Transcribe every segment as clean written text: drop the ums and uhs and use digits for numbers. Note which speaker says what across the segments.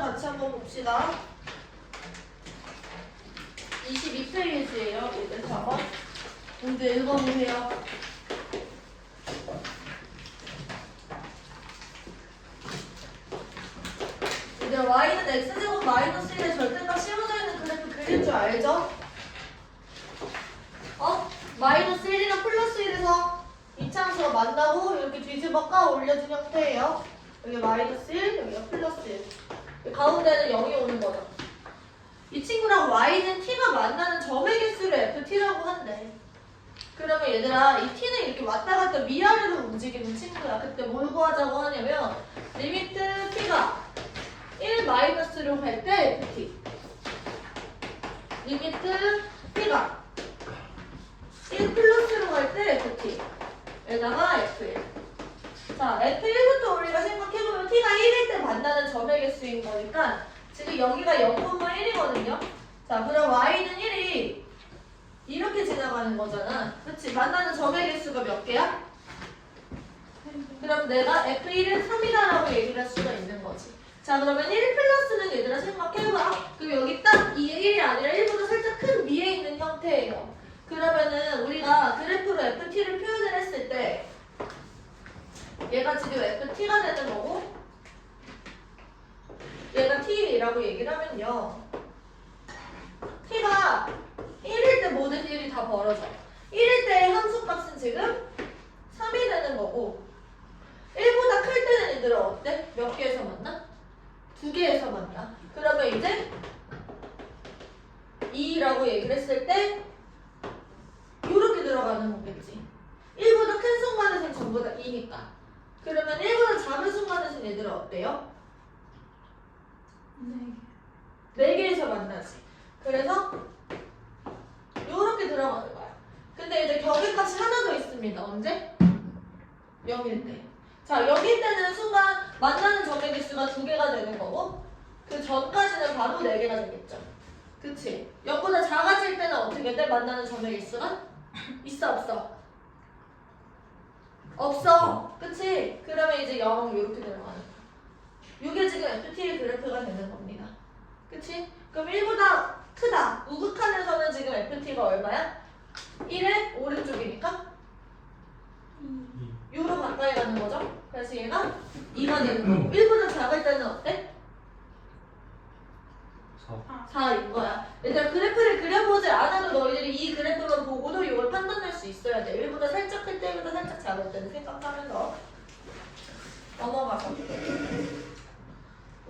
Speaker 1: 같이 한번 봅시다. 22페이지예요. 얘들 4번. 문제 읽어보세요. 이제 y는 x제곱 마이너스 1의 절대값 씌워져 있는 그래프 그릴 줄 알죠? 마이너스 1이랑 플러스 1에서 이차함수가 만나고 이렇게 뒤집어 까 올려준 형태예요. 여기 마이너스 1, 여기가 플러스 1. 가운데는 0이 오는 거죠. 이 친구랑 y는 t가 만나는 점의 개수를 ft라고 한대. 그러면 얘들아 이 t는 이렇게 왔다 갔다 위아래로 움직이는 친구야. 그때 뭘 구하자고 하냐면 리미트 t가 1 마이너스로 갈 때 ft, 리미트 t가 1 플러스로 갈 때 ft 에다가 f1. 자, f1부터 우리가 생각해보면 t가 1일 때 만나는 점의 개수인 거니까 지금 여기가 0,1이거든요. 자, 그럼 y는 1이 이렇게 지나가는 거잖아. 그렇지? 만나는 점의 개수가 몇 개야? 그럼 내가 f1은 3이다라고 얘기를 할 수가 있는 거지. 자, 그러면 1 플러스는 얘들아 생각해봐. 그럼 여기 딱 이 1이 아니라 1보다 살짝 큰 위에 있는 형태예요. 그러면은 우리가 그래프로 ft를 표현을 했을 때 얘가 지금 ft가 되는 거고 얘가 t라고 얘기를 하면요. t가 1일 때 모든 일이 다 벌어져. 1일 때의 함수값은 지금 3이 되는 거고 1보다 클 때는 얘들아 어때? 몇 개에서 만나? 2개에서 만나. 그러면 이제 2라고 얘기를 했을 때 이렇게 들어가는 거겠지. 1보다 큰 순간에서는 전부 다 2니까. 그러면 1보다 작은 순간에서는 얘들아 어때요? 4개에서 만나지. 그래서 이렇게 들어가는 거야. 근데 이제 격일값이 하나 더 있습니다. 언제? 0일 때. 자, 0일 때는 순간 만나는 점의 개수가 2개가 되는 거고 그 전까지는 바로 4개가 되겠죠. 그치? 0보다 작아질 때는 어떻게 돼? 만나는 점의 개수가? 있어 없어? 없어. 그치? 그러면 이제 0 이렇게 들어가는 거야. 이게 지금 FT의 그래프가 되는 겁니다. 그치? 그럼 1보다 크다. 우극한에서는 지금 FT가 얼마야? 1의 오른쪽이니까 6로 가까이 가는 거죠? 그래서 얘가 2가 되는 거고 1보다 작을 때는 어때? 4인 거야. 얘들아 그래프를 그려보지 않아도 너희들이 이 그래프만 보고도 이걸 판단할 수 있어야 돼. 1보다 살짝 클 때보다 살짝 작을 때는 생각하면서 넘어가서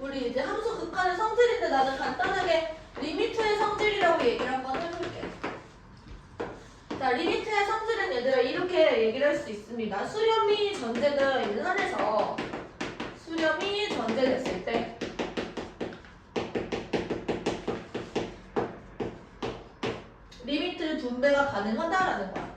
Speaker 1: 우리 이제 함수 극한의 성질인데 나는 간단하게 리미트의 성질이라고 얘기를 한번 해볼게. 자, 리미트의 성질은 얘들아 이렇게 얘기를 할 수 있습니다. 수렴이 전제되어 있는 한에서 수렴이 전제됐을 때 리미트 분배가 가능하다라는 거야.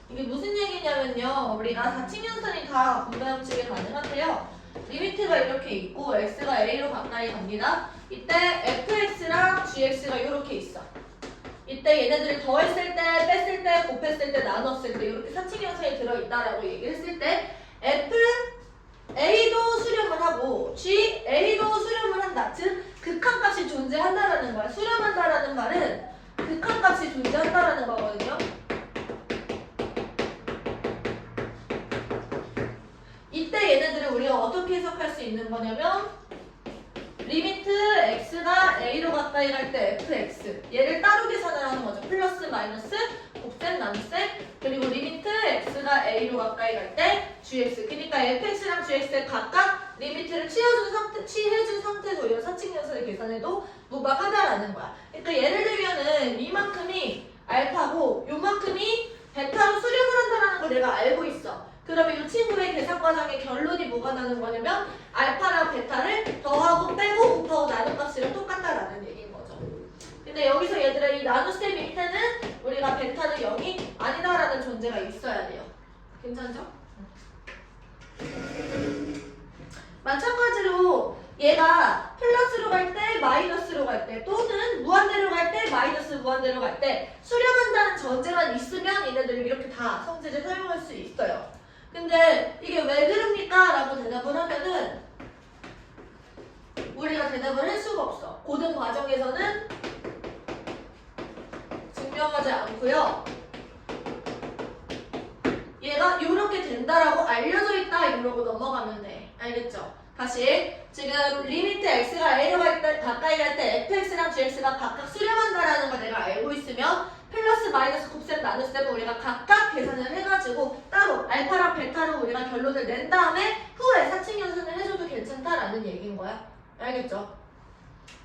Speaker 1: 이게 무슨 얘기냐면요. 우리가 4층 연산이 다 분배 형식이 가능한데요. 리미트가 이렇게 있고 x가 a로 가까이 갑니다. 이때 fx랑 gx가 이렇게 있어. 이때 얘네들을 더했을 때, 뺐을 때, 곱했을 때, 나눴을 때 이렇게 4층 연산이 들어있다라고 얘기를 했을 때 f a도 수렴을 하고 g a도 수렴을 한다. 즉 극한값이 존재한다라는 거야. 수렴한다라는 말은 극한값이 존재한다라는 거거든요. 이때 얘네들을 우리가 어떻게 해석할 수 있는 거냐면 리미트 x가 a로 가까이 갈 때 fx 얘를 따로 계산을 하는 거죠. 플러스 마이너스 곱셈 나눗셈 그리고 리미트 x가 a로 가까이 갈 때 gx 그러니까 fx랑 gx에 각각 리미트를 취해준 상태에서 이런 사칙 연산을 계산해도 무방하다라는 거야. 그러니까 예를 들면은 이만큼이 알파고 요만큼이 베타로 수렴을 한다는 걸 내가 알고 있어. 그러면 이 친구의 계산 과정의 결론이 뭐가 나는 거냐면 알파랑 베타를 더하고 빼고 곱하고 나눈 값이랑 똑같다라는 얘기인 거죠. 근데 여기서 얘들아 이 나눗셈 밑에는 우리가 베타는 0이 아니다라는 존재가 있어야 돼요. 괜찮죠? 마찬가지로 얘가 플러스로 갈 때, 마이너스로 갈 때, 또는 무한대로 갈 때, 마이너스 무한대로 갈 때 수렴한다는 전제만 있으면 얘네들이 이렇게 다 성질을 사용할 수 있어요. 근데 이게 왜 그럽니까? 라고 대답을 하면은 우리가 대답을 할 수가 없어. 고등 과정에서는 증명하지 않고요. 얘가 이렇게 된다라고 알려져 있다 이러고 넘어가면 돼. 알겠죠? 다시 지금 리미트 x가 a로 가까이 갈 때 fx랑 gx가 각각 수렴한다라는 걸 내가 알고 있으면 플러스 마이너스 곱셈 나눗셈을 우리가 각각 계산을 해가지고 따로 알파랑 베타로 우리가 결론을 낸 다음에 후에 사칙연산을 해줘도 괜찮다라는 얘기인 거야. 알겠죠?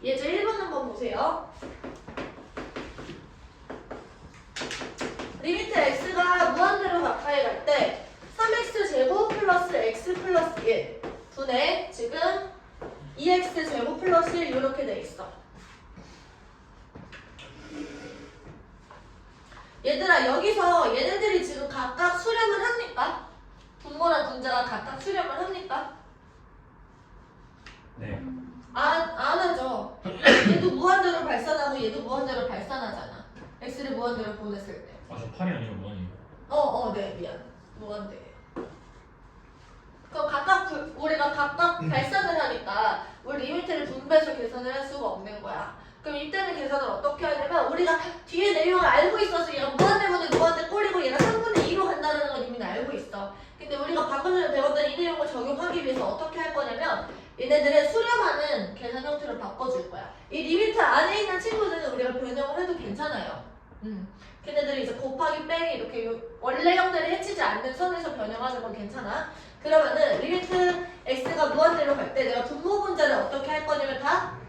Speaker 1: 예제 1번 한번 보세요. 리미트 x가 무한대로 가까이 갈 때 3x제곱 플러스 x 플러스 1 분의 지금 2x제곱 플러스 1 이렇게 돼 있어. 얘들아 여기서 얘네들이 지금 각각 수렴을 합니까? 분모랑 분자가 각각 수렴을 합니까?
Speaker 2: 네.
Speaker 1: 안 하죠. 얘도 무한대로 발산하고 얘도 무한대로 발산하잖아. x를 무한대로 보냈을 때.
Speaker 2: 아, 저 8이 아니라 5원이에요.
Speaker 1: 네, 미안. 무한대. 그럼 각각 우리가 각각 발산을 하니까 우리 리미트를 분배해서 계산을 할 수가 없는 거야. 그럼 이때는 계산을 어떻게 하냐면 우리가 뒤에 내용을 알고 있어서 얘가 무한대분의 무한대 꼴이고 얘가 3분의 2로 간다는 건 이미 알고 있어. 근데 우리가 방금 전에 배웠던 이 내용을 적용하기 위해서 어떻게 할 거냐면 얘네들의 수렴하는 계산 형태로 바꿔줄 거야. 이 리미트 안에 있는 친구들은 우리가 변형을 해도 괜찮아요. 걔네들이 이제 곱하기 빼기 이렇게 원래 형태를 해치지 않는 선에서 변형하는 건 괜찮아. 그러면은 리미트 x가 무한대로 갈 때 내가 분모 분자를 어떻게 할 거냐면 다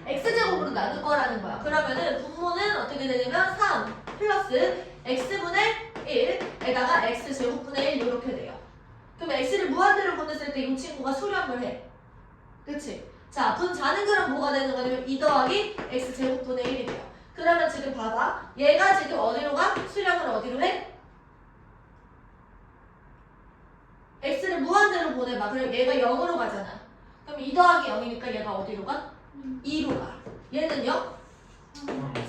Speaker 1: x제곱으로 나눌 거라는 거야. 그러면은 분모는 어떻게 되냐면 3 플러스 x분의 1에다가 x제곱분의 1 이렇게 돼요. 그러면 x를 무한대로 보냈을 때 이 친구가 수렴을 해. 그치? 자, 분자는 그럼 뭐가 되는 거냐면 2 더하기 x제곱분의 1이 돼요. 그러면 지금 봐봐. 얘가 지금 어디로 가? 수렴을 어디로 해? x를 무한대로 보내봐. 그럼 얘가 0으로 가잖아. 그럼 2 더하기 0이니까 얘가 어디로 가? 2로 가. 얘는요?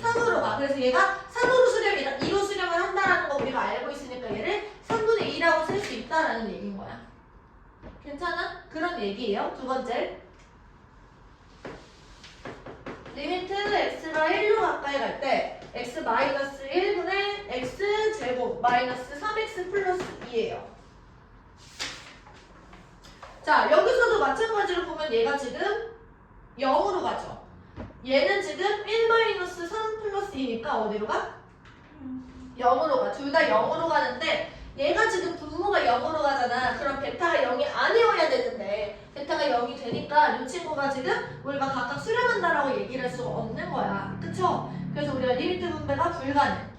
Speaker 1: 3으로 가. 그래서 얘가 3으로 수렴이다. 2로 수렴을 한다라는 거 우리가 알고 있으니까 얘를 3분의 2라고 쓸 수 있다라는 얘기인 거야. 괜찮아? 그런 얘기예요. 두 번째. 리미트 x가 1로 가까이 갈 때 x 마이너스 1분의 x 제곱 마이너스 3x 플러스 2예요. 자, 여기서도 마찬가지로 보면 얘가 지금 0으로 가죠. 얘는 지금 1 마이너스 3 플러스 2니까 어디로 가? 0으로 가. 둘 다 0으로 가는데 얘가 지금 분모가 0으로 가잖아. 그럼 베타가 0이 아니어야 되는데 베타가 0이 되니까 이 친구가 지금 우리가 각각 수렴한다라고 얘기를 할 수가 없는 거야. 그쵸? 그래서 우리가 리미트 분배가 불가능.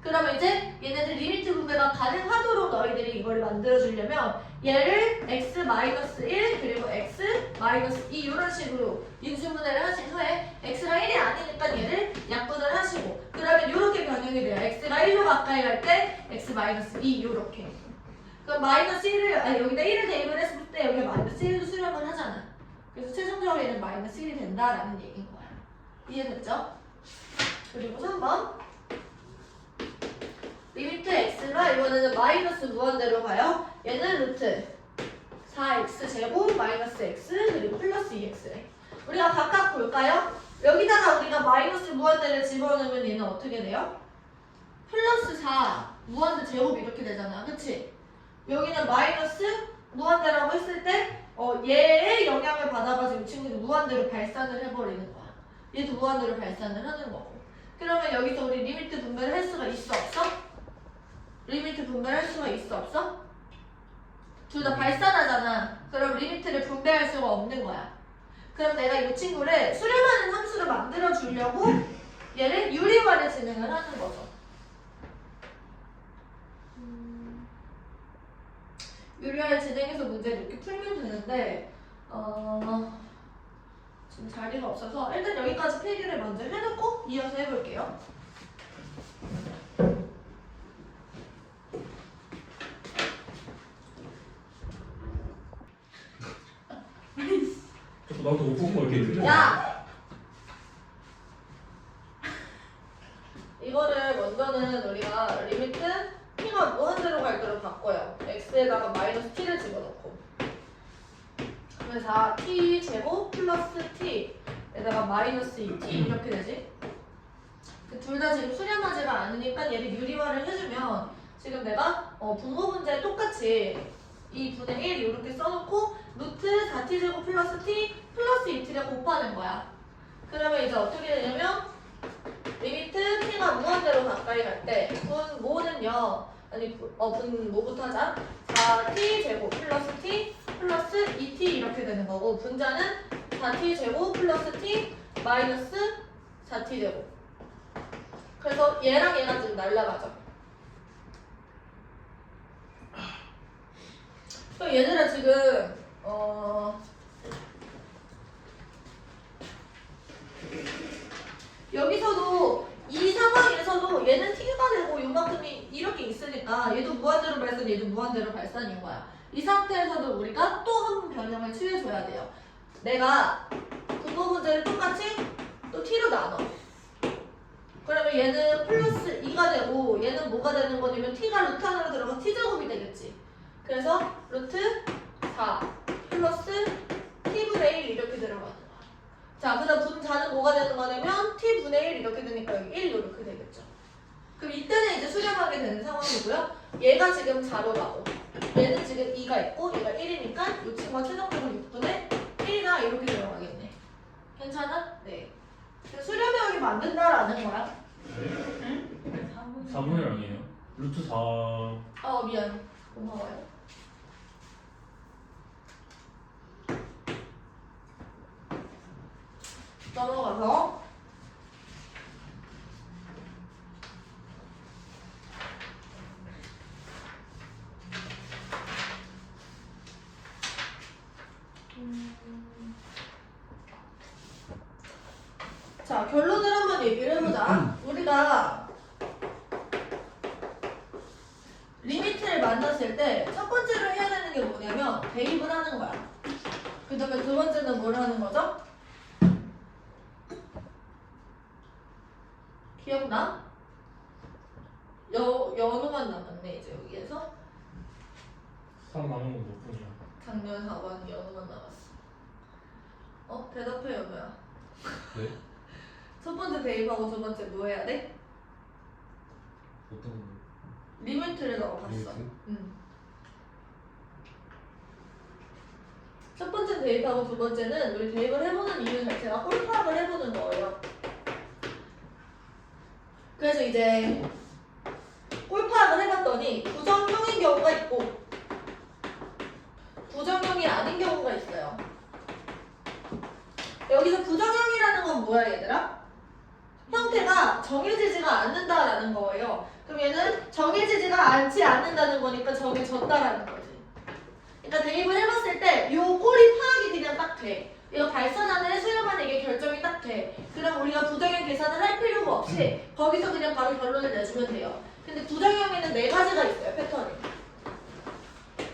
Speaker 1: 그러면 이제 얘네들 리미트 분배가 가능하도록 너희들이 이거를 만들어주려면 얘를 x-1 그리고 x-2 이런 식으로 인수분해를 하신 후에 x가 1이 아니니까 얘를 약분을 하시고 그러면 이렇게 변형이 돼요. x가 1로 가까이 갈 때 x-2 이렇게. 그럼 마이너스 1을 여기다 1을 대입을 했을 때 여기 마이너스 1도 수렴을 하잖아. 그래서 최종적으로 얘는 마이너스 1이 된다라는 얘기인 거야. 이해됐죠? 그리고 3번 리미트 x가 이번에는 마이너스 무한대로 가요. 얘는 루트 4x제곱 마이너스 x 그리고 플러스 2x래. 우리가 각각 볼까요? 여기다가 우리가 마이너스 무한대를 집어넣으면 얘는 어떻게 돼요? 플러스 4 무한대 제곱 이렇게 되잖아. 그치? 여기는 마이너스 무한대라고 했을 때 얘의 영향을 받아가지고 이 친구는 무한대로 발산을 해버리는 거야. 얘도 무한대로 발산을 하는 거고. 그러면 여기서 우리 리미트 분배를 할 수가 있어 없어? 리미트 분배를 할 수가 있어 없어? 둘 다 발산하잖아. 그럼 리미트를 분배할 수가 없는 거야. 그럼 내가 이 친구를 수렴하는 함수로 만들어 주려고 얘를 유리화를 진행을 하는 거죠. 유리화를 진행해서 문제를 이렇게 풀면 되는데 지금 자리가 없어서 일단 여기까지 필기를 먼저 해놓고 이어서 해볼게요.
Speaker 2: 나도 못 본 거 이렇게 들려.
Speaker 1: 야! 이거를 먼저는 우리가 리미트 p가 무한대로 갈 때로 바꿔요. x의 루트에다가 마이너스 t를 집어넣고 그러면 4t 제곱 플러스 t에다가 마이너스 2t 이렇게 되지. 둘 다 지금 수렴하지가 않으니까 얘를 유리화를 해주면 지금 내가 분모 문제에 똑같이 2분의 1 이렇게 써놓고 루트 4t 제곱 플러스 t 플러스 2t를 곱하는 거야. 그러면 이제 어떻게 되냐면 리미트 t가 무한대로 가까이 갈 때 분모는요 분모부터 하자. 4t 제곱 플러스 t 플러스 2t 이렇게 되는 거고 분자는 4t 제곱 플러스 t 마이너스 4t 제곱. 그래서 얘랑 얘랑 지금 날라가죠. 그럼 얘들아 지금 여기서도 이 상황에서도 얘는 t가 되고 요만큼이 이렇게 있으니까 얘도 무한대로 발산 얘도 무한대로 발산인 거야. 이 상태에서도 우리가 또 한 번 변형을 취해줘야 돼요. 내가 분모 문제를 똑같이 또 t로 나눠. 그러면 얘는 플러스 2가 되고 얘는 뭐가 되는 거냐면 t가 루트 안으로 들어가 t제곱이 되겠지. 그래서 루트 4 플러스 t분의 1 이렇게 들어가는 거야. 자, 그 다음 분자는 뭐가 되는 거냐면 t분의 1 이렇게 되니까 여기 1 이렇게 되겠죠. 그럼 이때는 이제 수렴하게 되는 상황이고요. 얘가 지금 4로 가고 얘는 지금 2가 있고 얘가 1이니까 이 친구가 최종적으로 6분의 1이나 이렇게 들어가겠네. 괜찮아? 네. 수렴형이 만든다라는 거야. 응?
Speaker 2: 4분의 1 아니에요? 루트 4.
Speaker 1: 미안. 고마워요. 넘어가서 자, 결론을 한번 얘기를 해보자. 우리가 리미트를 만났을 때 첫 번째로 해야 되는 게 뭐냐면 대입을 하는 거야. 그 다음에 두 번째는 뭘 하는 거죠? 기억나? 연우만 남았네 이제 여기에서.
Speaker 2: 3 남은 건 몇 분이야?
Speaker 1: 작년 4번 연우만 남았어. 대답해 연우야.
Speaker 2: 네?
Speaker 1: 첫 번째 대입하고 두 번째 뭐 해야 돼?
Speaker 2: 어떤 거?
Speaker 1: 리미트를 넣어봤어.
Speaker 2: 리미트?
Speaker 1: 응. 첫 번째 대입하고 두 번째는 우리 대입을 해보는 이유 자체가 홀파악을 해보는 거예요. 그래서 이제 홀파악을 해봤더니 부정형인 경우가 있고 부정형이 아닌 경우가 있어요. 여기서 부정형이라는 건 뭐야 얘들아? 형태가 정해지지가 않는다라는 거예요. 그럼 얘는 정해지지가 않지 않는다는 거니까 정해졌다라는 거지. 그러니까 대입을 해봤을 때 요 꼴이 파악이 그냥 딱 돼. 이거 발산하는 수렴하는 이게 결정이 딱 돼. 그럼 우리가 부정형 계산을 할 필요가 없이 거기서 그냥 바로 결론을 내주면 돼요. 근데 부정형에는 네 가지가 있어요, 패턴이.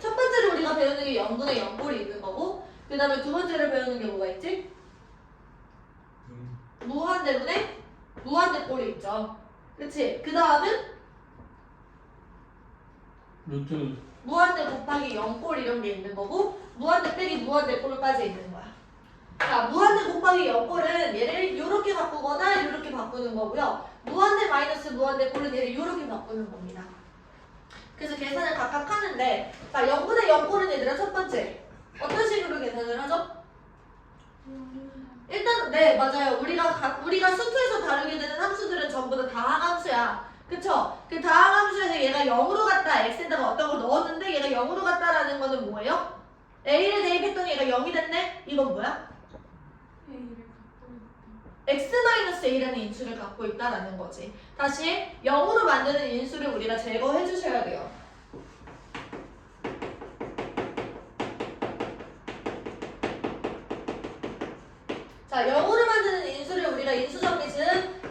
Speaker 1: 첫 번째로 우리가 배우는 게 0분의 0꼴이 있는 거고 그 다음에 두 번째로 배우는 게 뭐가 있지? 무한대분의 무한대꼴이 있죠. 그치? 그 다음은
Speaker 2: 루트
Speaker 1: 무한대 곱하기 0꼴 이런 게 있는 거고 무한대 빼기 무한대꼴까지 있는 거야. 자, 무한대 곱하기 0꼴은 얘를 이렇게 바꾸거나 이렇게 바꾸는 거고요. 무한대 마이너스 무한대꼴은 얘를 이렇게 바꾸는 겁니다. 그래서 계산을 각각 하는데 자, 0분의 0꼴은 얘들아 첫 번째 어떤 식으로 계산을 하죠? 일단 네 맞아요. 우리가 수투에서 다루게 되는 함수들은 전부 다 다항함수야. 그쵸? 그 다항함수에서 얘가 0으로 갔다 x에다가 어떤 걸 넣었는데 얘가 0으로 갔다라는 거는 뭐예요? a를 대입했더니 얘가 0이 됐네? 이건 뭐야? x-a라는 인수를 갖고 있다라는 거지. 다시 0으로 만드는 인수를 우리가 제거해 주셔야 돼요. 자, 0으로 만드는 인수를 우리가 인수정리 즉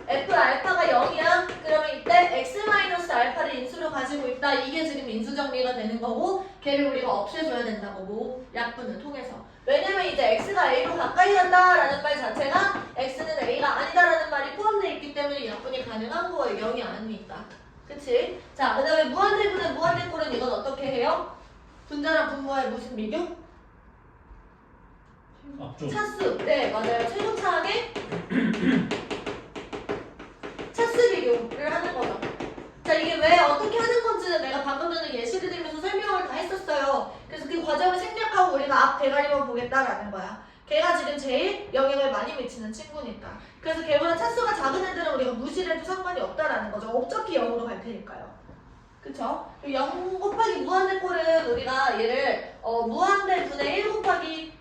Speaker 1: f 알파가 0이야. 그러면 이때 x-알파를 인수로 가지고 있다. 이게 지금 인수정리가 되는 거고 걔를 우리가 없애줘야 된다고 뭐 약분을 통해서. 왜냐면 이제 x가 a로 가까이 간다라는 말 자체가 x는 a가 아니다라는 말이 포함되어 있기 때문에 약분이 가능한 거예요. 0이 아니니까. 그치? 자, 그 다음에 무한대분의 무한대꼴은 이건 어떻게 해요? 분자랑 분모의 무슨 비교?
Speaker 2: 앞쪽.
Speaker 1: 차수. 네, 맞아요. 최고차항의 차수 비교를 하는 거죠. 자, 이게 왜 어떻게 하는 건지는 내가 방금 전에 예시를 들면서 설명을 다 했었어요. 그래서 그 과정을 생략하고 우리가 앞 대가리만 보겠다라는 거야. 걔가 지금 제일 영향을 많이 미치는 친구니까. 그래서 걔보다 차수가 작은 애들은 우리가 무시를 해도 상관이 없다라는 거죠. 어차피 0으로 갈 테니까요. 그쵸? 0 곱하기 무한대 꼴은 우리가 얘를 무한대 분의 1 곱하기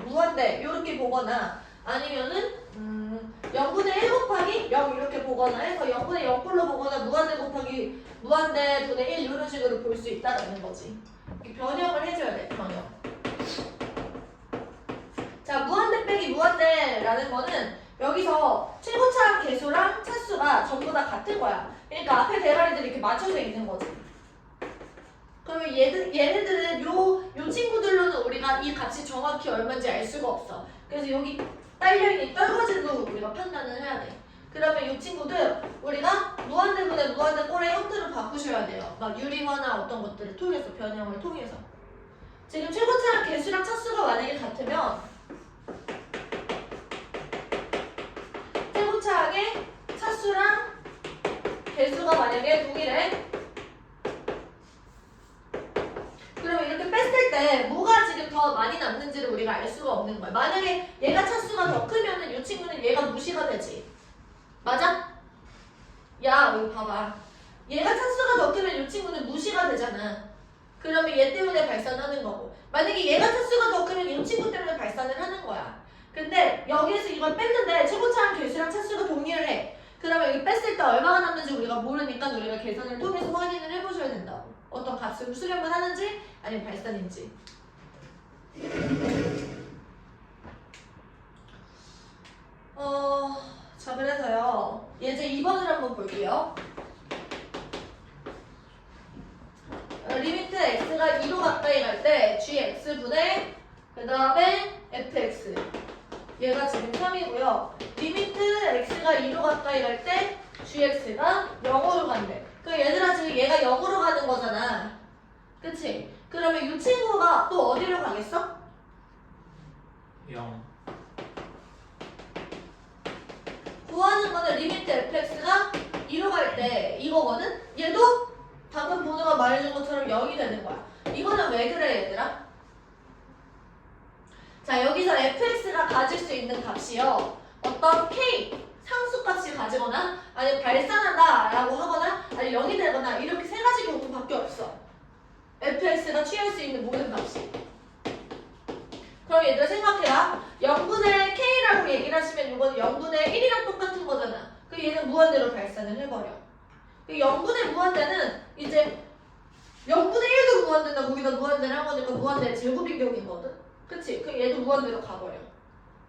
Speaker 1: 무한대 이렇게 보거나 아니면은 0분의 1 곱하기 0 이렇게 보거나 해서 0분의 0꼴로 보거나 무한대 곱하기 무한대 분의 1 이런 식으로 볼 수 있다는 거지. 이렇게 변형을 해줘야 돼. 변형. 자, 무한대 빼기 무한대라는 거는 여기서 최고차항 개수랑 차수가 전부 다 같은 거야. 그러니까 앞에 대가리들이 이렇게 맞춰져 있는 거지. 그러면 얘네들은 요 친구들로는 우리가 이 값이 정확히 얼마인지 알 수가 없어. 그래서 여기 딸려있는 떨거진로 우리가 판단을 해야 돼. 그러면 이 친구들 우리가 무한대분의 무한대 꼴의 형태로 바꾸셔야 돼요. 막 유리화나 어떤 것들을 통해서 변형을 통해서. 지금 최고차항 개수랑 차수가 만약에 같으면 최고차항의 차수랑 개수가 만약에 동일해. 그러면 이렇게 뺐을 때 뭐가 지금 더 많이 남는지를 우리가 알 수가 없는 거야. 만약에 얘가 차수가 더 크면은 이 친구는 얘가 무시가 되지. 맞아? 야, 여기 봐봐. 얘가 차수가 더 크면 이 친구는 무시가 되잖아. 그러면 얘 때문에 발산하는 거고. 만약에 얘가 차수가 더 크면 이 친구 때문에 발산을 하는 거야. 근데 여기에서 이걸 뺐는데 최고차항 개수랑 차수가 동일해. 그러면 여기 뺐을 때 얼마가 남는지 우리가 모르니까 우리가 계산을 통해서 확인을 해보셔야 된다고. 어떤 값을 수렴을 하는지 아니면 발산인지. 자, 그래서요. 예제 2번을 한번 볼게요. 리미트 x가 2로 가까이 갈 때 gx분의 그 다음에 fx 얘가 지금 3이고요. 리미트 x가 2로 가까이 갈 때 gx가 0으로 간대. 그럼 얘들아 지금 얘가 0으로 가는 거잖아. 그치? 그러면 이 친구가 또 어디로 가겠어?
Speaker 2: 0.
Speaker 1: 구하는 거는 리미트 fx가 2로 갈 때 이거거든? 얘도 방금 번호가 말해준 것처럼 0이 되는 거야. 이거는 왜 그래 얘들아? 자, 여기서 fx가 가질 수 있는 값이요. 어떤 k 상수값이 가지거나 아니면 발산한다 라고 하거나 아니면 0이 되거나 이렇게 세 가지 경우밖에 없어. fx가 취할 수 있는 모든 값이. 그럼 얘들아 생각해봐. 0분의 k라고 얘기를 하시면 이거는 0분의 1이랑 똑같은 거잖아. 그 얘는 무한대로 발산을 해버려. 그 0분의 무한대는 이제 0분의 1도 무한대나 거기다 무한대를 한 거니까 무한대 제곱인격이거든. 그치? 그럼 얘도 무한대로 가버려.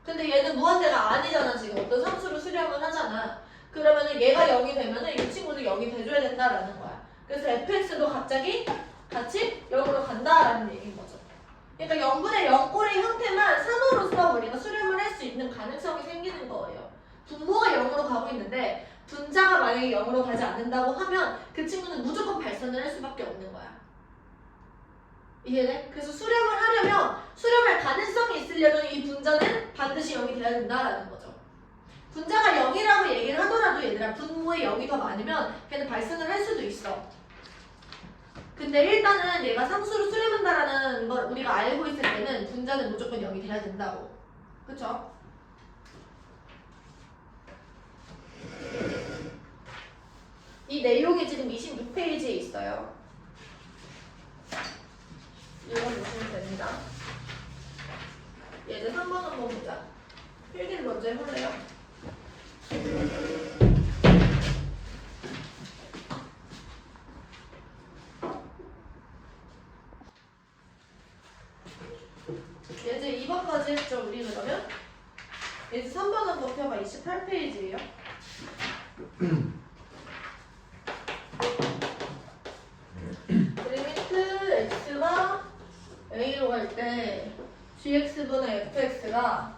Speaker 1: 근데 얘는 무한대가 아니잖아. 지금 어떤 상수를 수렴을 하잖아. 그러면은 얘가 0이 되면은 이 친구도 0이 돼줘야 된다라는 거야. 그래서 fx도 갑자기 같이 0으로 간다라는 얘기인 거죠. 그러니까 0분의 0 꼴의 형태만 산호로서 우리가 수렴을 할 수 있는 가능성이 생기는 거예요. 분모가 0으로 가고 있는데 분자가 만약에 0으로 가지 않는다고 하면 그 친구는 무조건 발산을 할 수밖에 없는 거야. 이해돼? 그래서 수렴을 하려면 수렴할 가능성이 있으려면 이 분자는 반드시 0이 돼야 된다라는 거죠. 분자가 0이라고 얘기를 하더라도 얘들아 분모에 0이 더 많으면 걔는 발산을 할 수도 있어. 근데 일단은 얘가 상수로 수렴한다라는 걸 우리가 알고 있을 때는 분자는 무조건 0이 돼야 된다고. 그쵸? 이 내용이 지금 26페이지에 있어요. 읽어보시면 됩니다. 예제 3번 한번 보자. 필기를 먼저 해볼래요? 예제 2번까지 했죠, 우리 그러면? 예제 3번은 버텨봐. 28페이지예요. 리미트 x가 a로 갈 때 gx분의 fx가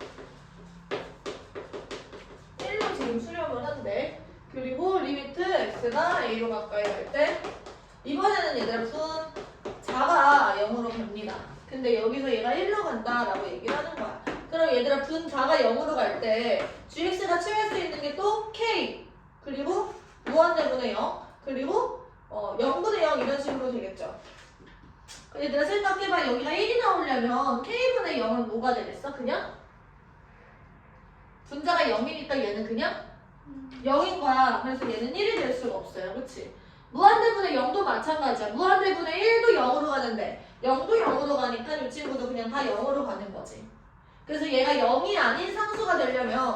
Speaker 1: 1로 지금 수렴을 한대. 그리고 리미트 x가 a로 가까이 갈 때 이번에는 얘들아 자가 0으로 갑니다. 근데 여기서 얘가 1로 간다라고 얘기를 하는 거야. 그럼 얘들아 분 자가 0으로 갈 때 gx가 취할 수 있는 게 또 k 그리고 무한대분의 0 그리고 0분의 0 이런 식으로 되겠죠. 얘들아 생각해봐. 여기가 1이 나오려면 k분의 0은 뭐가 되겠어? 그냥? 분자가 0이니까 얘는 그냥 0인 거야. 그래서 얘는 1이 될 수가 없어요. 그치? 무한대분의 0도 마찬가지야. 무한대분의 1도 0으로 가는데 0도 0으로 가니까 이 친구도 그냥 다 0으로 가는 거지. 그래서 얘가 0이 아닌 상수가 되려면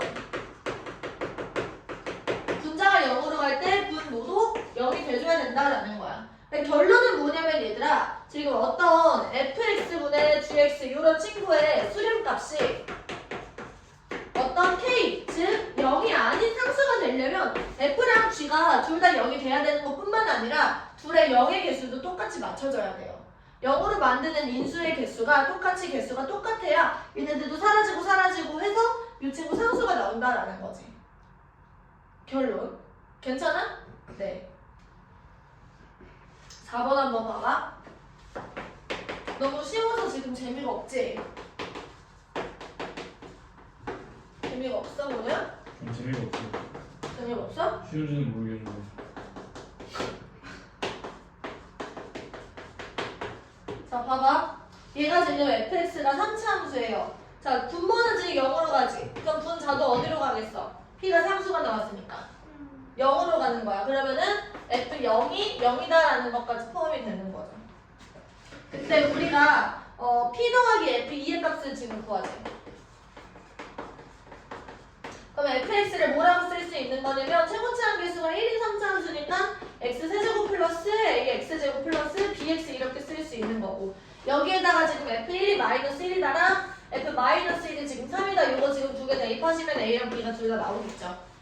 Speaker 1: 분자가 0으로 갈 때 분모도 0이 돼줘야 된다라는 거야. 그러니까 결론은 뭐냐면 얘들아 지금 어떤 fx분의 gx 이런 친구의 수렴값이 어떤 k, 즉 0이 아닌 상수가 되려면 f랑 g가 둘 다 0이 돼야 되는 것뿐만 아니라 둘의 0의 개수도 똑같이 맞춰져야 돼요. 0으로 만드는 인수의 개수가 똑같이 개수가 똑같아야 얘네들도 사라지고 해서 이 친구 상수가 나온다라는 거지. 결론. 괜찮아? 네. 4번 한번 봐봐. 너무 쉬워서 지금 재미가 없지? 재미가 없어 보냐?
Speaker 3: 좀 재미가 없어.
Speaker 1: 재미가 없어?
Speaker 3: 쉬운지는 모르겠는데.
Speaker 1: 자 봐봐. 얘가 지금 fx가 3차 함수예요. 자 분모는 지금 0으로 가지. 그럼 분자도 어디로 가겠어? p가 상수가 나왔으니까 0으로 가는 거야. 그러면은 f0이 0이다라는 것까지 포함이 되는 거죠. 근데 우리가 p 더하기 f2의 값을 지금 구하지. 그럼 fx를 뭐라고 쓸 수 있는 거냐면 최고치 함수가 1인 3차 함수니까 x 세제곱 플러스 ax제곱 플러스 bx 이렇게 쓸 수 있는 거고 여기에다가 지금 f1이 마이너스 1이다랑 f-1이 지금 3이다. 이거 지금 두 개 대입하시면 a랑 b가 둘 다 나오겠죠.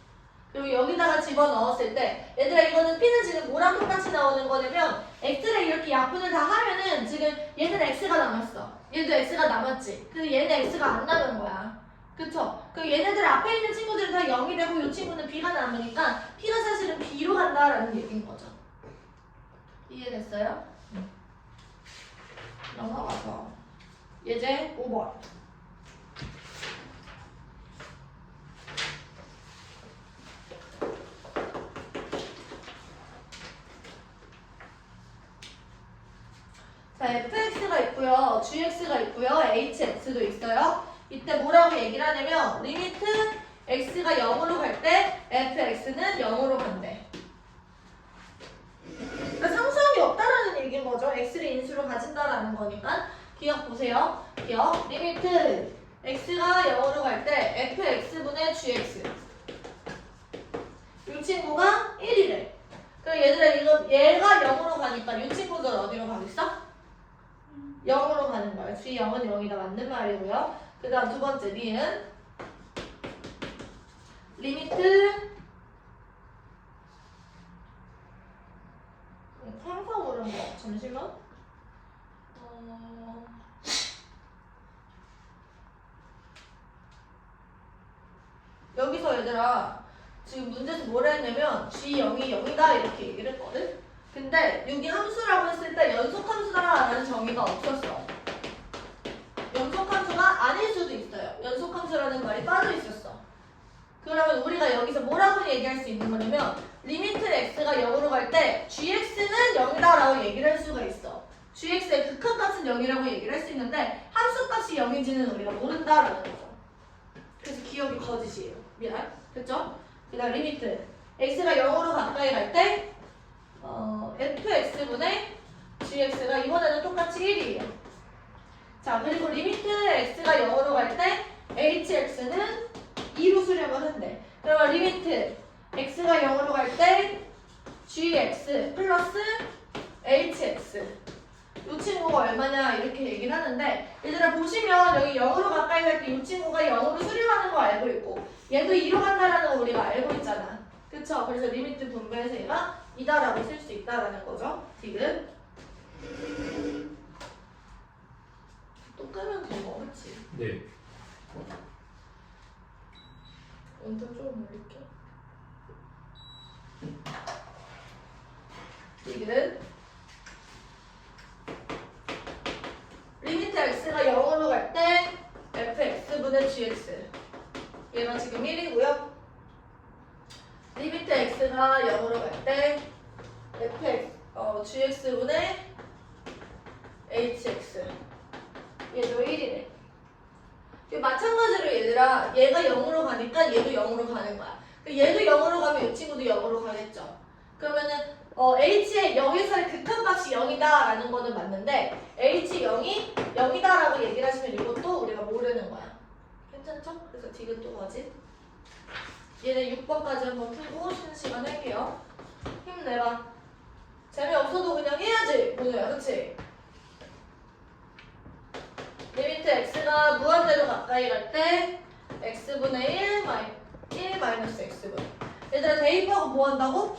Speaker 1: 그리고 여기다가 집어넣었을 때 얘들아 이거는 p는 지금 뭐랑 똑같이 나오는 거냐면 x를 이렇게 약분을 다 하면은 지금 얘는 x가 남았어. 얘도 x가 남았지. 근데 얘는 x가 안 남은 거야. 그쵸? 그 얘네들 앞에 있는 친구들은 다 0이 되고 이 친구는 b가 남으니까 p가 사실은 b로 간다라는 얘기인 거죠. 이해됐어요? 넘어가서 예제 5번. 자, fx가 있고요, gx가 있고요, hx도 있어요. 이때 뭐라고 얘기를 하냐면 리미트 x가 0으로 갈 때 fx는 0으로 간대. 그러니까 상수함이 없다라는 얘기인 거죠. x를 인수로 가진다라는 거니까 기억 보세요. 기억. 리미트 x가 0으로 갈 때 fx분의 gx 이 친구가 1이래. 그럼 얘들아 이거 얘가 0으로 가니까 이 친구들 어디로 가겠어? 0으로 가는 거야. g0은 0이다 맞는 말이고요. 그 다음 두 번째 B는 리미트 항상 오른 거 잠시만. 여기서 얘들아 지금 문제에서 뭐라 했냐면 g0이 0이다 이렇게 얘기를 했거든. 근데 여기 함수라고 했을 때 연속함수다라는 정의가 없었어. 연속함수가 아닐 수도 있어요. 연속함수라는 말이 빠져 있었어. 그러면 우리가 여기서 뭐라고 얘기할 수 있는 거냐면 리미트 x가 0으로 갈 때 gx는 0이다라고 얘기를 할 수가 있어. gx의 극한값은 0이라고 얘기를 할 수 있는데 함수값이 0인지는 우리가 모른다라는 거죠. 그래서 기억이 거짓이에요. 미안. 됐죠? 그 다음 리미트 x가 0으로 가까이 갈 때 fx분의 gx가 이번에는 똑같이 1이에요. 자, 그리고 리미트 x가 0으로 갈 때 hx는 2로 수렴을 한대. 그러면 리미트 x가 0으로 갈 때 gx 플러스 hx 이 친구가 얼마냐 이렇게 얘기를 하는데 얘들아 보시면 여기 0으로 가까이 갈 때 이 친구가 0으로 수렴하는 거 알고 있고 얘도 2로 간다라는 거 우리가 알고 있잖아. 그쵸? 그래서 리미트 분배해서 얘가 2다라고 쓸 수 있다라는 거죠. 지금 또 끄면 되고 그렇지?
Speaker 2: 네.
Speaker 1: 온도 좀 올릴게. 지금 x분의 gx. 얘가 지금 1이고요. 리미트 x가 0으로 갈 때 fx, gx분의 hx. 얘도 1이래. 마찬가지로 얘들아, 얘가 0으로 가니까 얘도 0으로 가는 거야. 얘도 0으로 가면 이 친구도 0으로 가겠죠. 그러면은 h의 0에서의 극한값이 0이다 라는 거는 맞는데 h 0이 0이다 라고 얘기를 하시면 이것도 우리가 모르는 거야. 괜찮죠? 그래서 디귿 또 가지? 얘네 6번까지 한번 풀고 쉬는 시간 할게요. 힘내봐. 재미없어도 그냥 해야지 오늘. 그치? 리미트 x가 무한대로 가까이 갈 때 x분의 1 마이너스 x분. 얘들아 대입하고 뭐 한다고?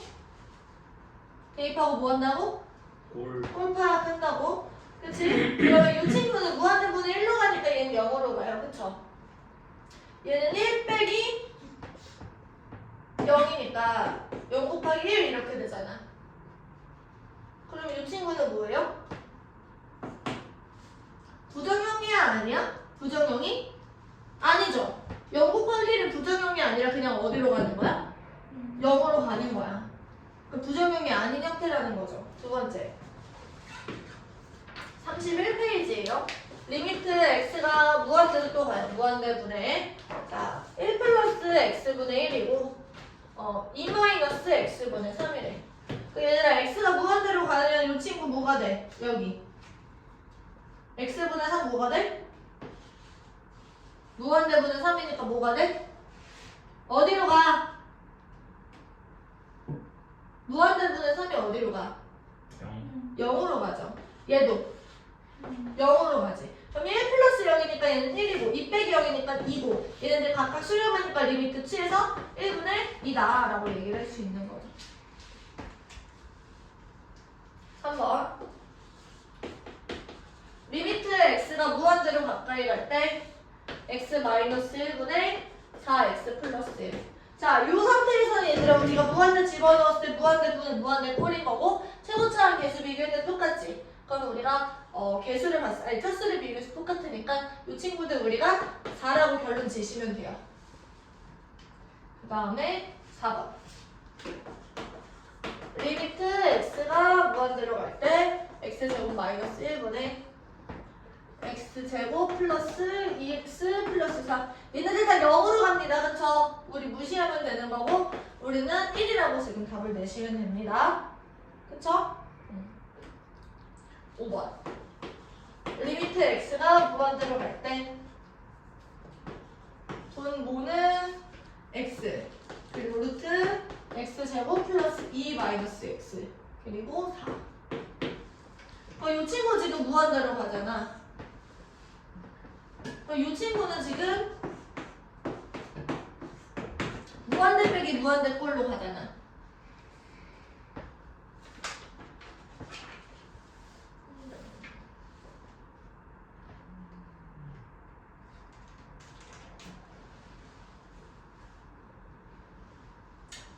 Speaker 1: 대입하고 뭐 한다고? 골 파악한다고? 그치? 그러면 이 친구는 무한대분의 1로 가니까 얘는 0으로 가요. 그쵸? 얘는 1 빼기 0이니까 0 곱하기 1 이렇게 되잖아. 그럼 이 친구는 뭐예요? 부정형이야 아니야? 부정형이? 아니죠. 0 곱하기 1은 부정형이 아니라 그냥 어디로 가는 거야? 0으로 가는 거야. 부정형이 아닌 형태라는 거죠. 두 번째 31페이지예요. 리미트 x가 무한대로 또 가요. 무한대분의 자, 1 플러스 x분의 1이고 2 마이너스 x분의 3이래. 얘들아 x가 무한대로 가면 이 친구 뭐가 돼? 여기 x분의 3 뭐가 돼? 무한대분의 3이니까 뭐가 돼? 어디로 가? 무한대분의 3이 어디로 가? 0으로 가죠. 얘도 0으로 가지. 그럼 1 플러스 0이니까 얘는 1이고 2 빼기 0이니까 2고 얘네들 각각 수렴하니까 리미트 취해서 1분의 2다 라고 얘기를 할 수 있는 거죠. 3번 리미트 x가 무한대로 가까이 갈 때 x-1분의 4x 플러스 1. 자, 이 상태에서는 얘들아 우리가 무한대 집어넣었을 때 무한대분은 무한대 꼴인 거고 최고차랑 개수 비교할 때 똑같지. 그럼 우리가 개수를 봤을 아니 차수를 비교해서 똑같으니까 이 친구들 우리가 4라고 결론 지시면 돼요. 그 다음에 4번 리미트 x가 무한대로 갈 때 x제곱 마이너스 1분의 x제곱 플러스 2x 플러스 4. 얘네들 다 0으로 갑니다. 그쵸? 우리 무시하면 되는 거고 우리는 1이라고 지금 답을 내시면 됩니다. 그쵸? 5번 리미트 x가 무한대로 갈 때 분모는 x 그리고 루트 x제곱 플러스 2 마이너스 x 그리고 4. 이 친구 지금 무한대로 가잖아. 이 친구는 지금 무한대 빼기 무한대 꼴로 가잖아.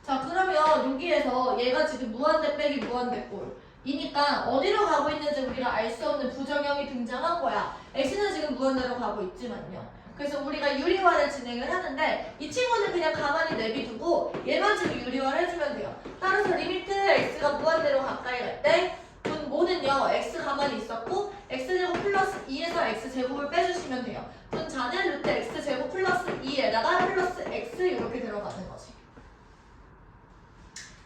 Speaker 1: 자, 그러면 여기에서 얘가 지금 무한대 빼기 무한대 꼴 이니까 어디로 가고 있는지 우리가 알 수 없는 부정형이 등장한 거야. x는 지금 무한대로 가고 있지만요. 그래서 우리가 유리화를 진행을 하는데 이 친구는 그냥 가만히 내비두고 얘만 지금 유리화를 해주면 돼요. 따라서 리미트 x가 무한대로 가까이 갈 때 분모는요 x 가만히 있었고 x제곱 플러스 2에서 x제곱을 빼주시면 돼요. 분자는 루트 x제곱 플러스 2에다가 플러스 x 이렇게 들어가는 거지.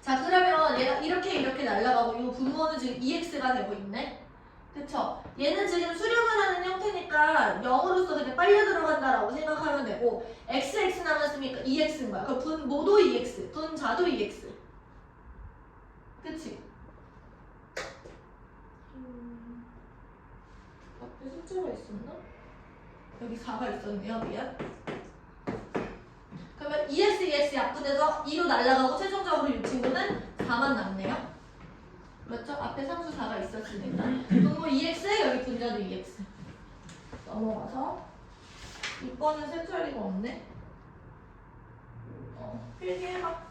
Speaker 1: 자, 그러면 얘가 이렇게 날아가고 이 분모는 지금 2x가 되고 있네. 그쵸? 얘는 지금 수렴을 하는 형태니까 0으로서 그냥 빨려 들어간다라고 생각하면 되고 x 남았으니까 2x인 거야. 그럼 분모도 2x, 분자도 2x. 그치? 앞에 숫자가 있었나? 여기 4가 있었네요. 미안. 그러면 2x 약분해서 2로 날아가고 최종적으로 이 친구는 4만 남네요. 맞죠? 앞에 상수 4가 있었으니까 분모 2x 여기 분자도 2x. 넘어가서 6번은 셀 자리가 없네. 필기해봐.